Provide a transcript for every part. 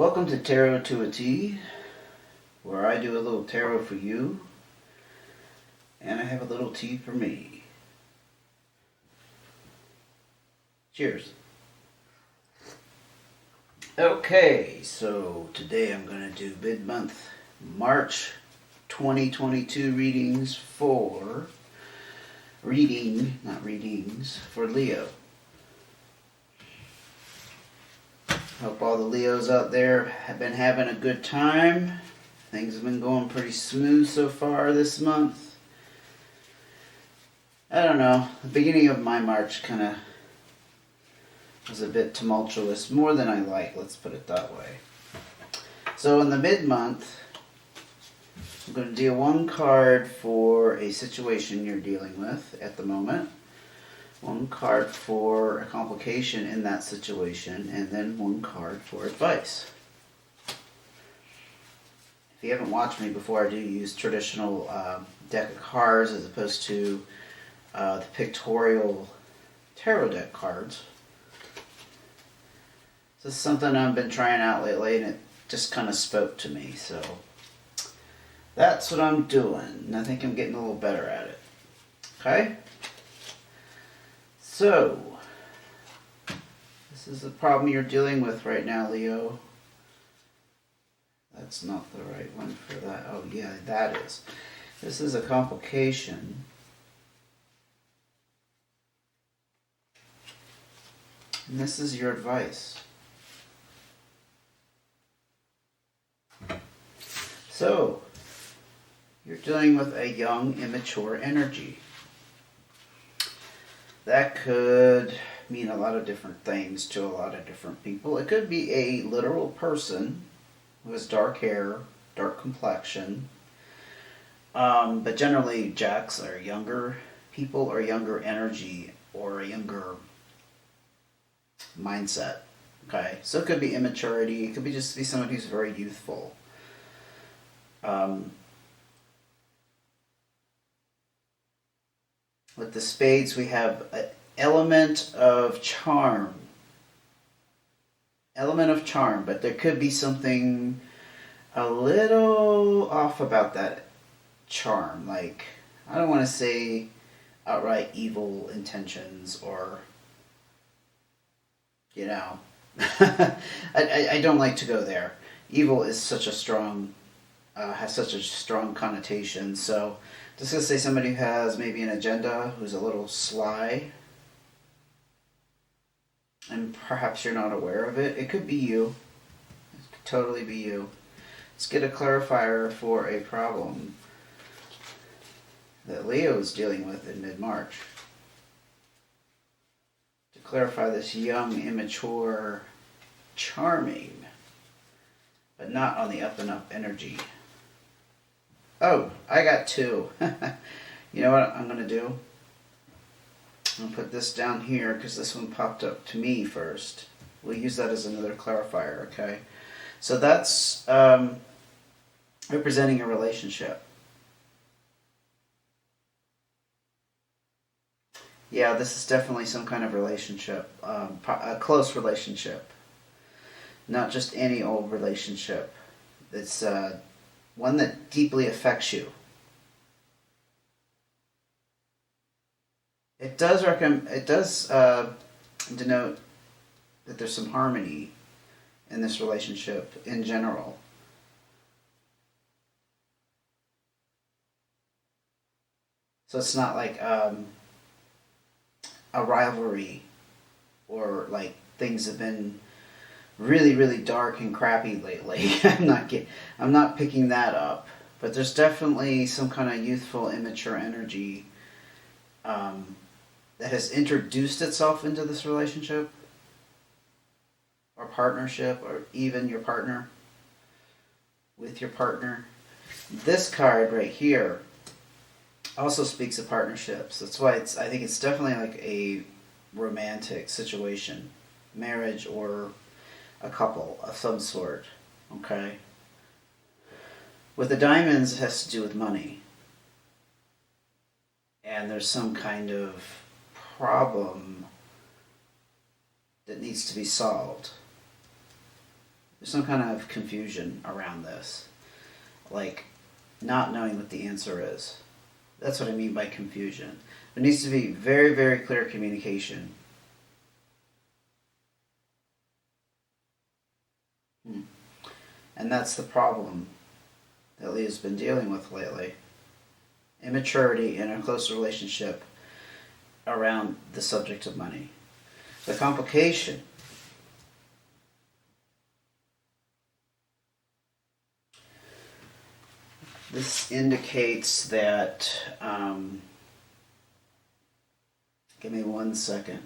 Welcome to Tarot to a T, where I do a little tarot for you, and I have a little tea for me. Cheers. Okay, so today I'm going to do mid-month March 2022 readings for for Leo. Hope all the Leos out there have been having a good time. Things have been going pretty smooth so far this month. I don't know, the beginning of my March kind of was a bit tumultuous, more than I like, let's put it that way. So in the mid-month, I'm going to deal one card for a situation you're dealing with at the moment, one card for a complication in that situation, and then one card for advice. If you haven't watched me before, I do use traditional deck of cards as opposed to the pictorial tarot deck cards. This is something I've been trying out lately, and it just kind of spoke to me, so that's what I'm doing, and I think I'm getting a little better at it. Okay? So, this is the problem you're dealing with right now, Leo. That's not the right one for that. Oh, yeah, that is. This is a complication. And this is your advice. So, you're dealing with a young, immature energy. That could mean a lot of different things to a lot of different people. It could be a literal person who has dark hair, dark complexion. But generally, Jacks are younger people or younger energy or a younger mindset. Okay, so it could be immaturity. It could be just be someone who's very youthful. With the spades, we have an element of charm. Element of charm, but there could be something a little off about that charm. Like, I don't want to say outright evil intentions or, you know, I don't like to go there. Evil is such a strong, has such a strong connotation, so just going to say somebody who has maybe an agenda, who's a little sly, and perhaps you're not aware of it. It could be you. It could totally be you. Let's get a clarifier for a problem that Leo is dealing with in mid-March. To clarify this young, immature, charming, but not on the up and up energy. Oh, I got two. You know what I'm going to do? I'm going to put this down here because this one popped up to me first. We'll use that as another clarifier, okay? So that's representing a relationship. Yeah, this is definitely some kind of relationship, a close relationship. Not just any old relationship. It's one that deeply affects you. It does denote that there's some harmony in this relationship in general. So it's not like a rivalry or like things have been really, really dark and crappy lately. I'm not picking that up, but there's definitely some kind of youthful, immature energy that has introduced itself into this relationship or partnership, or even your partner with your partner. This card right here also speaks of partnerships. That's why I think it's definitely like a romantic situation, marriage or a couple of some sort, okay? With the diamonds, it has to do with money. And there's some kind of problem that needs to be solved. There's some kind of confusion around this. Like, not knowing what the answer is. That's what I mean by confusion. There needs to be very, very clear communication. And that's the problem that Leah's been dealing with lately. Immaturity in a close relationship around the subject of money. The complication this indicates that, give me 1 second.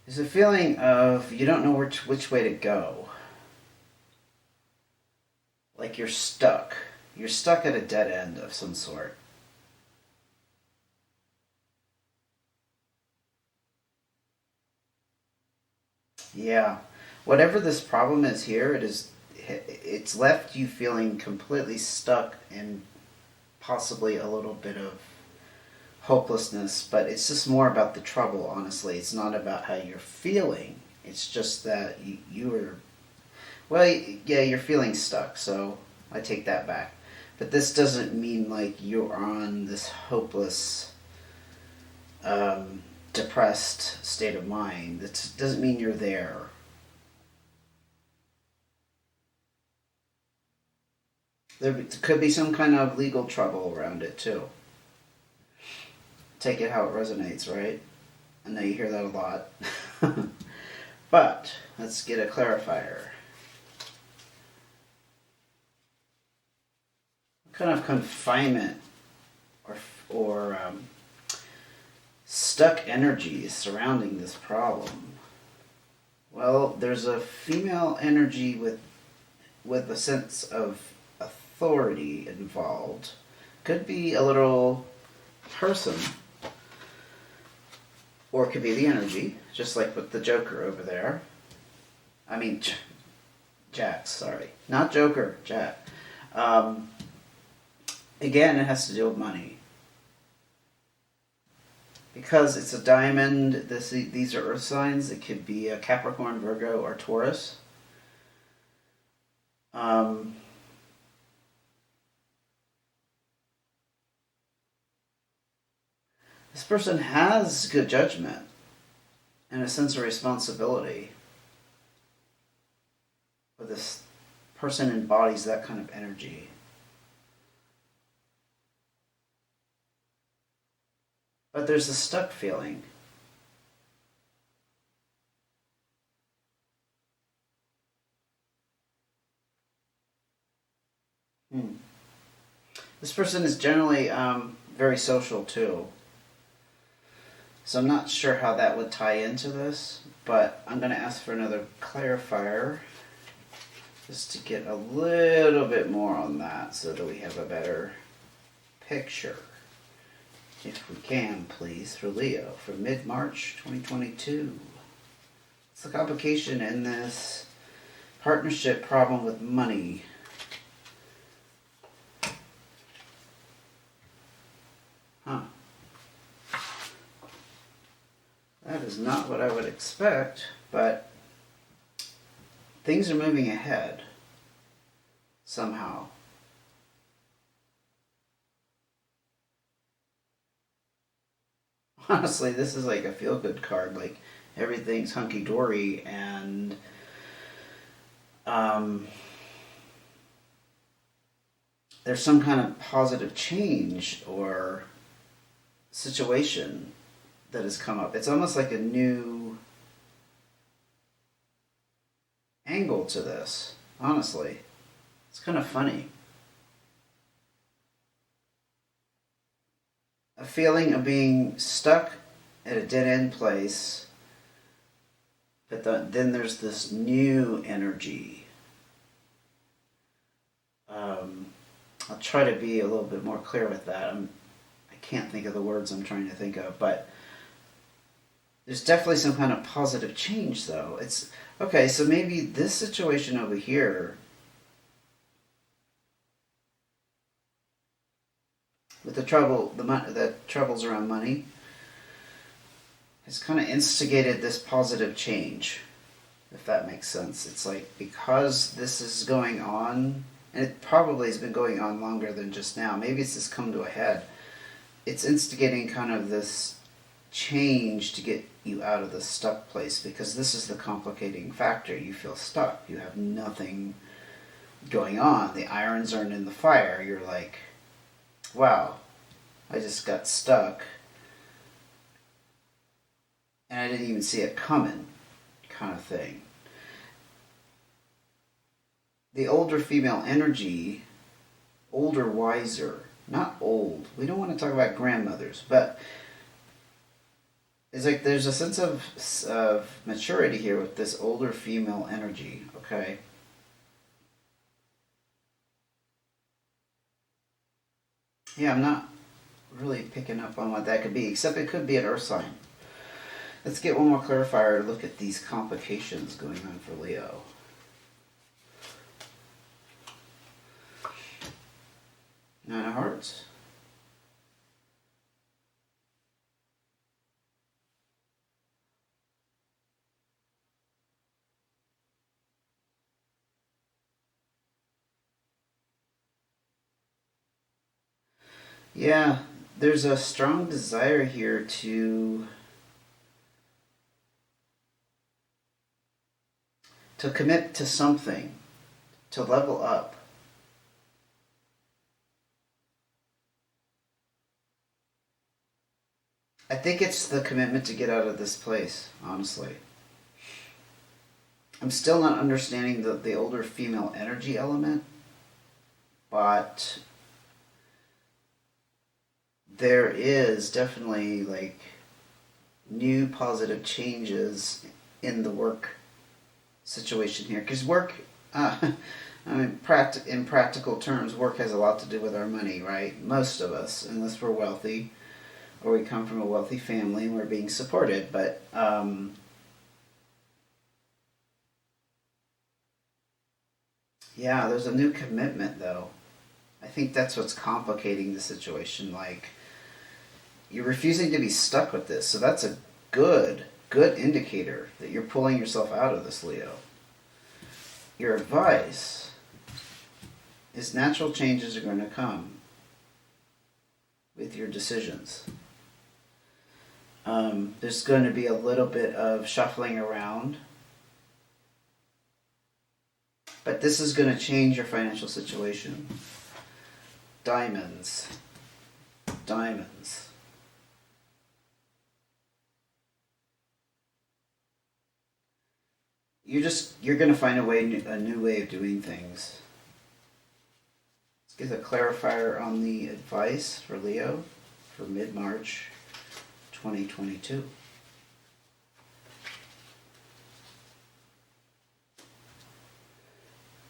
There's a feeling of you don't know which way to go. Like you're stuck. You're stuck at a dead end of some sort. Yeah. Whatever this problem is here, it's left you feeling completely stuck and possibly a little bit of hopelessness, but it's just more about the trouble, honestly. It's not about how you're feeling. It's just that you are, well, yeah, you're feeling stuck, so I take that back. But this doesn't mean like you're on this hopeless, depressed state of mind. That doesn't mean you're there. There could be some kind of legal trouble around it, too. Take it how it resonates, right? I know you hear that a lot. But let's get a clarifier. What kind of confinement or stuck energies surrounding this problem? Well, there's a female energy with a sense of authority involved. Could be a little person. Or it could be the energy, just like with the Joker over there. I mean, Jack, sorry. Not Joker, Jack. Again, it has to do with money. Because it's a diamond, these are earth signs. It could be a Capricorn, Virgo, or Taurus. This person has good judgment and a sense of responsibility. But this person embodies that kind of energy. But there's a stuck feeling. This person is generally very social too. So I'm not sure how that would tie into this, but I'm going to ask for another clarifier just to get a little bit more on that so that we have a better picture. If we can, please, for Leo, for mid-March 2022. What's the complication in this partnership problem with money? Huh. That is not what I would expect, but things are moving ahead somehow. Honestly, this is like a feel-good card. Like, everything's hunky-dory, and there's some kind of positive change or situation that has come up. It's almost like a new angle to this, honestly. It's kind of funny. A feeling of being stuck at a dead-end place, but then there's this new energy. I'll try to be a little bit more clear with that. I can't think of the words I'm trying to think of, but there's definitely some kind of positive change, though. It's okay. So maybe this situation over here, with the troubles around money, has kind of instigated this positive change, if that makes sense. It's like because this is going on, and it probably has been going on longer than just now, maybe it's just come to a head. It's instigating kind of this change to get you out of the stuck place, because this is the complicating factor. You feel stuck. You have nothing going on. The irons aren't in the fire. You're like, wow, I just got stuck. And I didn't even see it coming, kind of thing. The older female energy, older, wiser, not old. We don't want to talk about grandmothers, but it's like there's a sense of maturity here with this older female energy, okay? Yeah, I'm not really picking up on what that could be, except it could be an earth sign. Let's get one more clarifier to look at these complications going on for Leo. Nine of Hearts. Yeah, there's a strong desire here to commit to something, to level up. I think it's the commitment to get out of this place, honestly. I'm still not understanding the older female energy element, but there is definitely like new positive changes in the work situation here. Because work, I mean, in practical terms, work has a lot to do with our money, right? Most of us, unless we're wealthy or we come from a wealthy family and we're being supported. But yeah, there's a new commitment, though. I think that's what's complicating the situation. Like, you're refusing to be stuck with this, so that's a good indicator that you're pulling yourself out of this, Leo. Your advice is natural changes are going to come with your decisions. There's going to be a little bit of shuffling around, but this is going to change your financial situation. Diamonds. You're going to find a new way of doing things. Let's get a clarifier on the advice for Leo for mid-March 2022.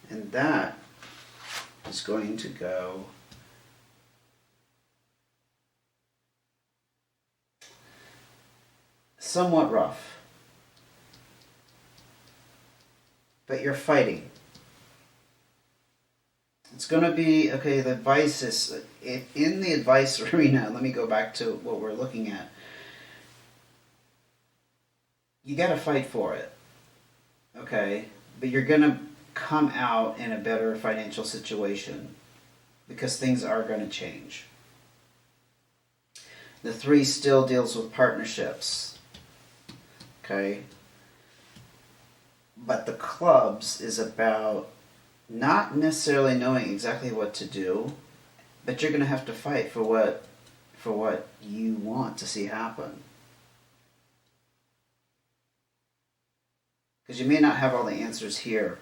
And that is going to go somewhat rough. But you're fighting. It's going to be, okay, the advice is, in the advice arena, let me go back to what we're looking at. You got to fight for it, okay? But you're going to come out in a better financial situation because things are going to change. The 3 still deals with partnerships, okay? But the clubs is about not necessarily knowing exactly what to do, but you're going to have to fight for what you want to see happen. Because you may not have all the answers here.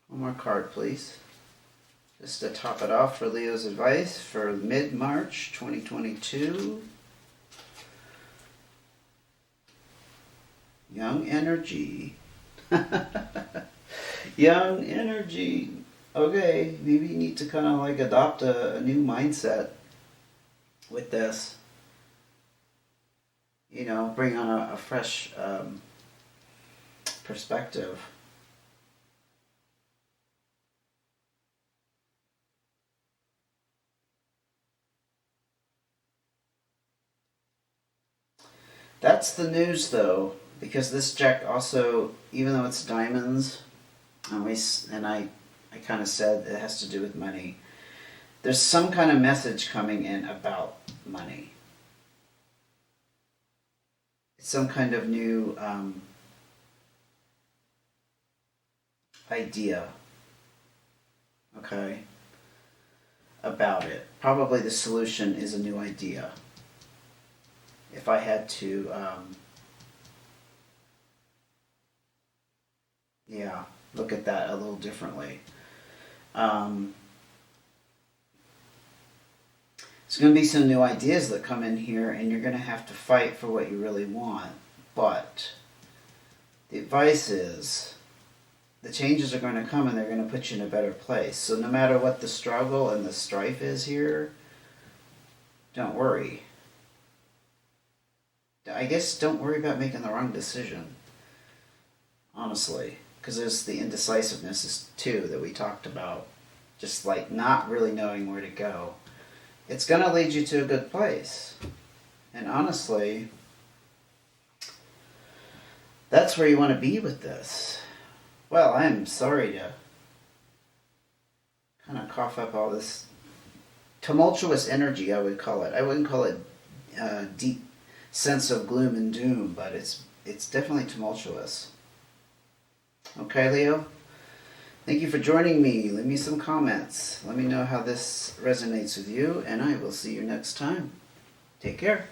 One more card, please. Just to top it off for Leo's advice for mid-March 2022. Young energy. Young energy. Okay, maybe you need to kind of like adopt a new mindset with this. You know, bring on a fresh perspective. That's the news, though, because this Jack also, even though it's diamonds, and I kind of said it has to do with money. There's some kind of message coming in about money. It's some kind of new idea, okay, about it. Probably the solution is a new idea. If I had to, look at that a little differently. There's going to be some new ideas that come in here, and you're going to have to fight for what you really want. But the advice is the changes are going to come, and they're going to put you in a better place. So no matter what the struggle and the strife is here, don't worry. I guess don't worry about making the wrong decision, honestly, because there's the indecisiveness too that we talked about, just like not really knowing where to go. It's going to lead you to a good place, and honestly, that's where you want to be with this. Well, I'm sorry to kind of cough up all this tumultuous energy, I would call it. I wouldn't call it deep sense of gloom and doom, but it's definitely tumultuous. Okay, Leo? Thank you for joining me. Leave me some comments. Let me know how this resonates with you, and I will see you next time. Take care.